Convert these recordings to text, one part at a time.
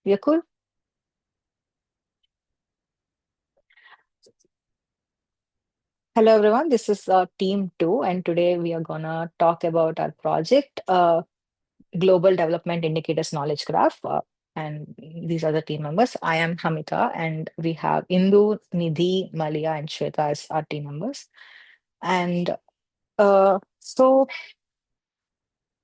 We are cool? Hello, everyone. This is Team 2, and today we are going to talk about our project, Global Development Indicators Knowledge Graph. And these are the team members. I am Hamita, and we have Indu, Nidhi, Malia, and Shweta as our team members. And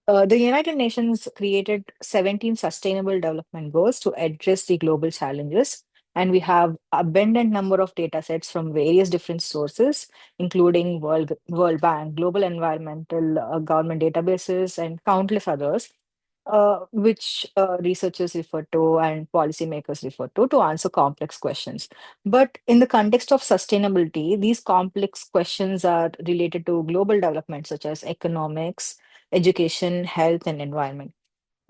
the United Nations created 17 sustainable development goals to address the global challenges. And we have abundant number of data sets from various different sources, including World Bank, global environmental government databases, and countless others, which researchers refer to and policymakers refer to answer complex questions. But in the context of sustainability, these complex questions are related to global development, such as economics, education, health, and environment.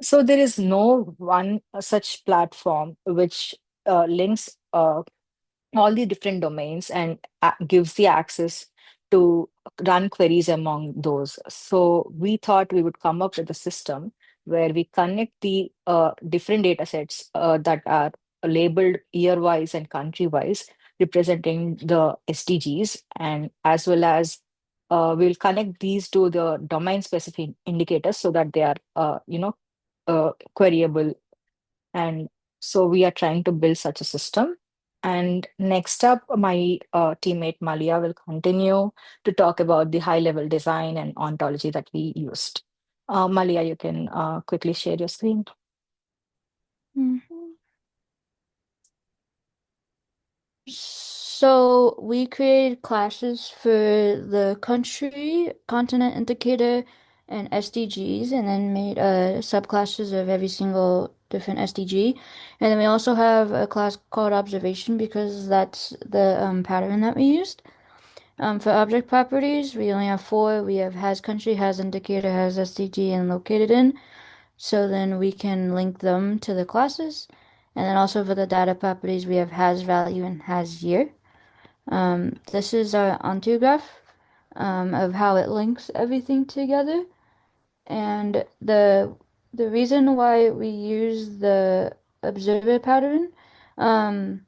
So there is no one such platform which links all the different domains and gives the access to run queries among those. So we thought we would come up with a system where we connect the different data sets that are labeled year-wise and country-wise, representing the SDGs, and as well as we'll connect these to the domain-specific indicators so that they are, queryable, and so we are trying to build such a system. And next up, my teammate Malia will continue to talk about the high level design and ontology that we used. Malia, you can quickly share your screen. Mhm. So we created classes for the country, continent indicator, and SDGs, and then made subclasses of every single different SDG. And then we also have a class called observation because that's the pattern that we used. For object properties, we only have four. We have has country, has indicator, has SDG, and located in. So then we can link them to the classes. And then also for the data properties, we have has value and has year. This is our onto graph of how it links everything together. And the reason why we use the observer pattern, um,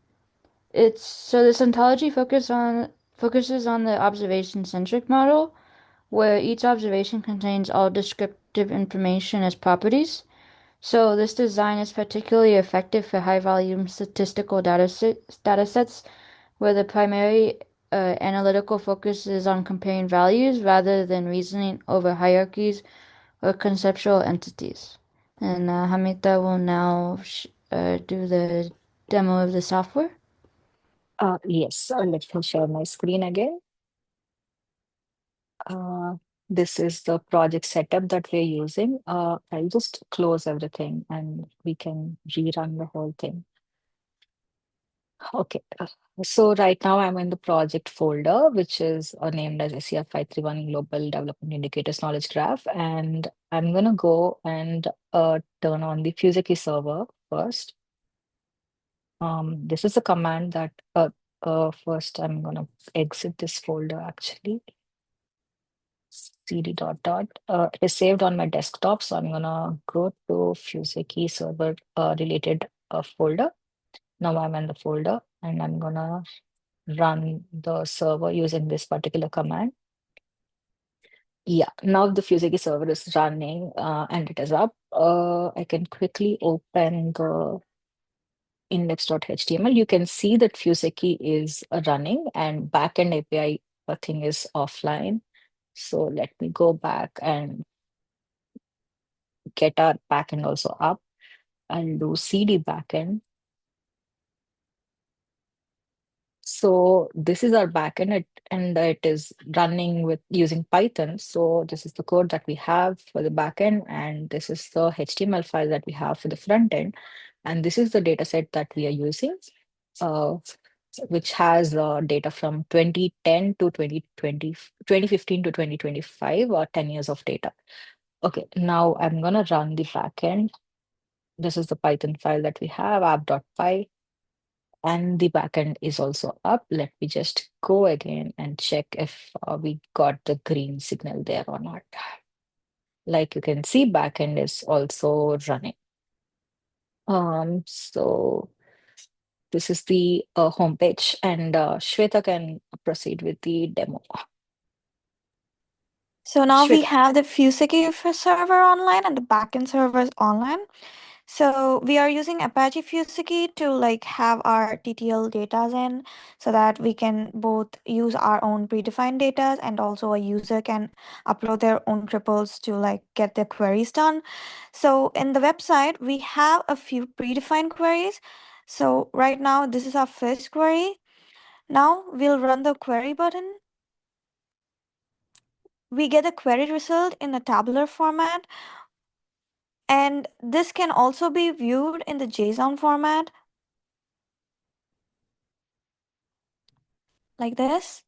it's so this ontology focuses on the observation centric model, where each observation contains all descriptive information as properties. So this design is particularly effective for high volume statistical data sets where the primary analytical focus is on comparing values rather than reasoning over hierarchies or conceptual entities. And Hamita will now do the demo of the software. Yes, let me share my screen again. Uh, this is the project setup that we're using. I'll just close everything and we can rerun the whole thing. Okay. So right now I'm in the project folder, which is named as SCR 531 Global Development Indicators Knowledge Graph. And I'm going to go and turn on the Fuseki server first. This is a command that first I'm going to exit this folder actually. CD dot dot. It is saved on my desktop, so I'm going to go to Fuseki server related folder. Now I'm in the folder and I'm going to run the server using this particular command. Yeah, now the Fuseki server is running and it is up. I can quickly open the index.html. You can see that Fuseki is running and backend API thing is offline. So let me go back and get our backend also up. I'll do cd backend. So this is our backend and it is running with using Python. So this is the code that we have for the backend, and this is the HTML file that we have for the front end. And this is the data set that we are using, uh, which has data from 2010 to 2020, 2015 to 2025, or 10 years of data. Okay, now I'm gonna run the backend. This is the Python file that we have, app.py, and the backend is also up. Let me just go again and check if we got the green signal there or not. Like you can see, backend is also running. So this is the homepage, and Shweta can proceed with the demo. So now we Shweta. have the Fuseki server online and the backend servers online. So we are using Apache Fuseki to like have our TTL data in so that we can both use our own predefined data and also a user can upload their own triples to like get their queries done. So in the website, we have a few predefined queries. So right now, this is our first query. Now we'll run the query button. We get a query result in a tabular format, and this can also be viewed in the JSON format like this.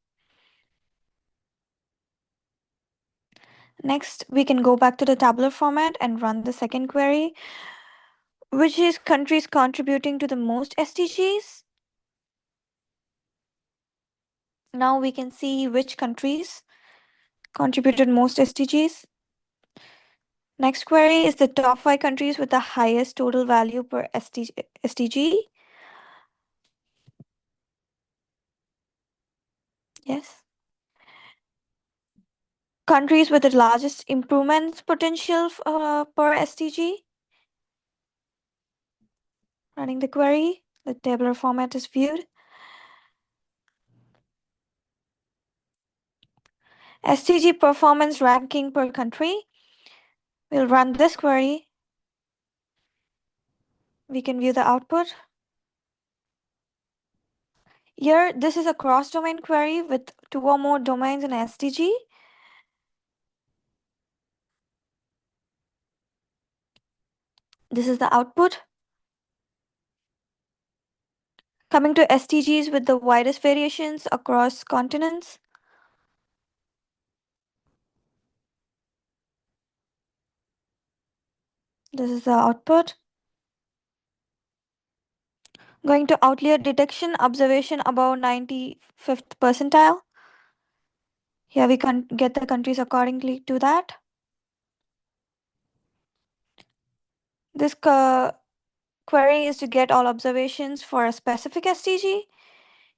Next, we can go back to the tabular format and run the second query, which is countries contributing to the most SDGs. Now we can see which countries contributed most SDGs. Next query is the top 5 countries with the highest total value per SDG. Yes. Countries with the largest improvements potential per SDG. Running the query, the tabular format is viewed. SDG performance ranking per country. We'll run this query. We can view the output. Here, this is a cross-domain query with 2 or more domains in SDG. This is the output. Coming to SDGs with the widest variations across continents. This is the output. Going to outlier detection, observation above 95th percentile. Here we can get the countries accordingly to that. This query is to get all observations for a specific SDG.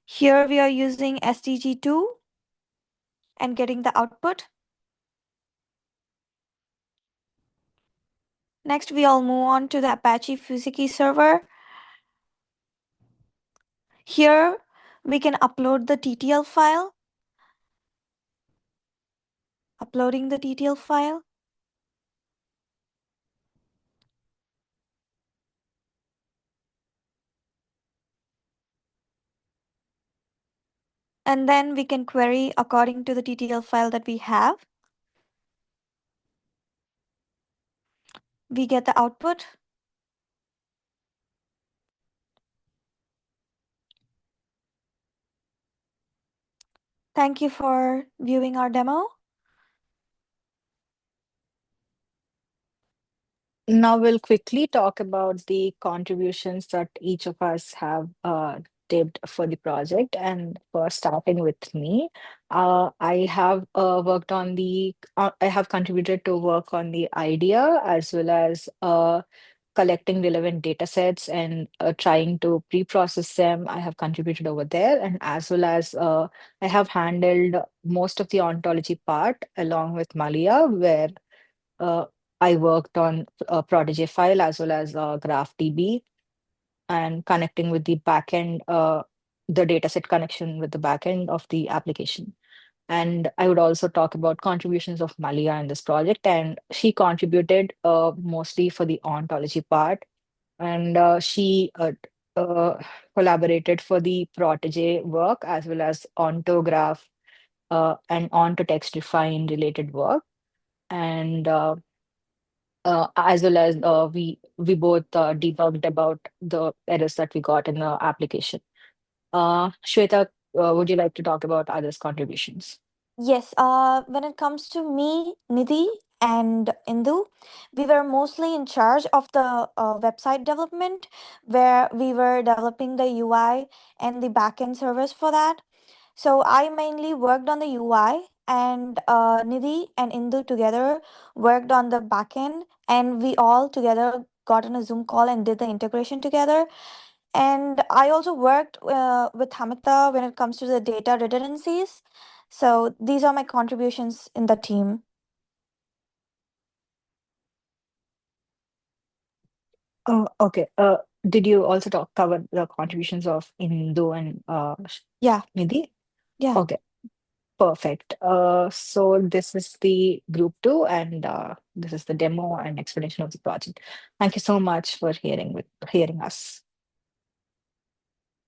Here we are using SDG2 and getting the output. Next, we'll move on to the Apache Fuseki server. Here, we can upload the TTL file. Uploading the TTL file. And then we can query according to the TTL file that we have. We get the output. Thank you for viewing our demo. Now we'll quickly talk about the contributions that each of us have did for the project. And for starting with me, I have worked on I have contributed to work on the idea as well as collecting relevant data sets and trying to pre-process them. I have contributed over there, and as well as I have handled most of the ontology part along with Malia, where uh, I worked on a Protege file as well as GraphDB and connecting with the backend, the dataset connection with the backend of the application. And I would also talk about contributions of Malia in this project. And she contributed mostly for the ontology part. And she collaborated for the Protege work as well as ontograph and onto text define related work. And as well as we both debugged about the errors that we got in the application. Shweta, would you like to talk about others' contributions? Yes, when it comes to me, Nidhi, and Indu, we were mostly in charge of the website development where we were developing the UI and the backend service for that. So I mainly worked on the UI, and Nidhi and Indu together worked on the backend, and we all together got on a Zoom call and did the integration together. And I also worked with Hamita when it comes to the data redundancies. So these are my contributions in the team. Oh, okay. Did you also cover the contributions of Indu and Yeah, Nidhi? yeah. Okay, perfect. So this is the group two, and this is the demo and explanation of the project. Thank you so much for hearing us.